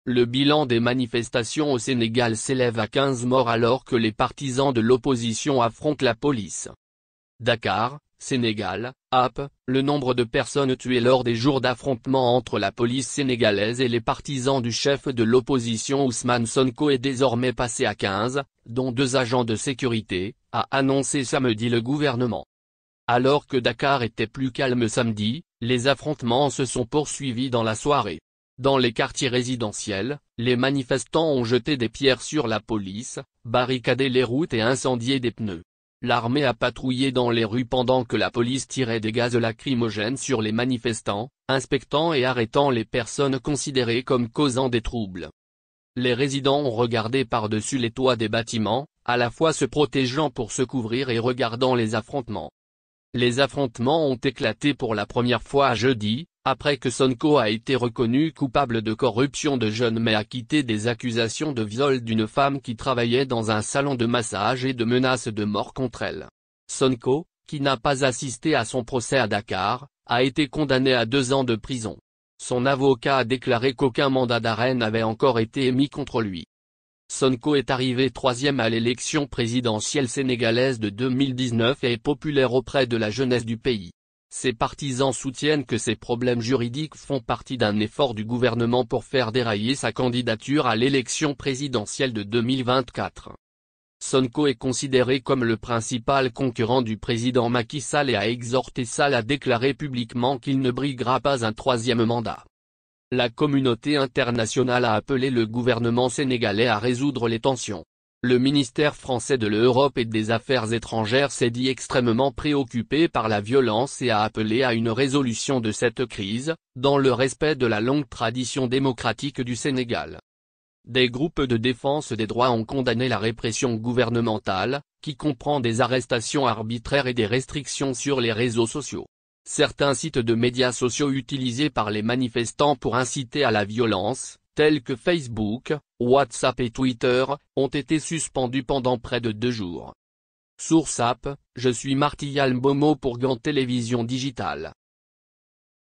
Le bilan des manifestations au Sénégal s'élève à 15 morts alors que les partisans de l'opposition affrontent la police. Dakar, Sénégal, AP, le nombre de personnes tuées lors des jours d'affrontement entre la police sénégalaise et les partisans du chef de l'opposition Ousmane Sonko est désormais passé à 15, dont 2 agents de sécurité, a annoncé samedi le gouvernement. Alors que Dakar était plus calme samedi, les affrontements se sont poursuivis dans la soirée. Dans les quartiers résidentiels, les manifestants ont jeté des pierres sur la police, barricadé les routes et incendié des pneus. L'armée a patrouillé dans les rues pendant que la police tirait des gaz lacrymogènes sur les manifestants, inspectant et arrêtant les personnes considérées comme causant des troubles. Les résidents ont regardé par-dessus les toits des bâtiments, à la fois se protégeant pour se couvrir et regardant les affrontements. Les affrontements ont éclaté pour la première fois jeudi, après que Sonko a été reconnu coupable de corruption de jeunes mais acquitté des accusations de viol d'une femme qui travaillait dans un salon de massage et de menaces de mort contre elle. Sonko, qui n'a pas assisté à son procès à Dakar, a été condamné à 2 ans de prison. Son avocat a déclaré qu'aucun mandat d'arrêt n'avait encore été émis contre lui. Sonko est arrivé 3e à l'élection présidentielle sénégalaise de 2019 et est populaire auprès de la jeunesse du pays. Ses partisans soutiennent que ces problèmes juridiques font partie d'un effort du gouvernement pour faire dérailler sa candidature à l'élection présidentielle de 2024. Sonko est considéré comme le principal concurrent du président Macky Sall et a exhorté Sall à déclarer publiquement qu'il ne briguera pas un 3e mandat. La communauté internationale a appelé le gouvernement sénégalais à résoudre les tensions. Le ministère français de l'Europe et des Affaires étrangères s'est dit extrêmement préoccupé par la violence et a appelé à une résolution de cette crise, dans le respect de la longue tradition démocratique du Sénégal. Des groupes de défense des droits ont condamné la répression gouvernementale, qui comprend des arrestations arbitraires et des restrictions sur les réseaux sociaux. Certains sites de médias sociaux utilisés par les manifestants pour inciter à la violence, tels que Facebook, WhatsApp et Twitter, ont été suspendus pendant près de 2 jours. Source AP, je suis Martial Mbomo pour Gand Télévision Digitale.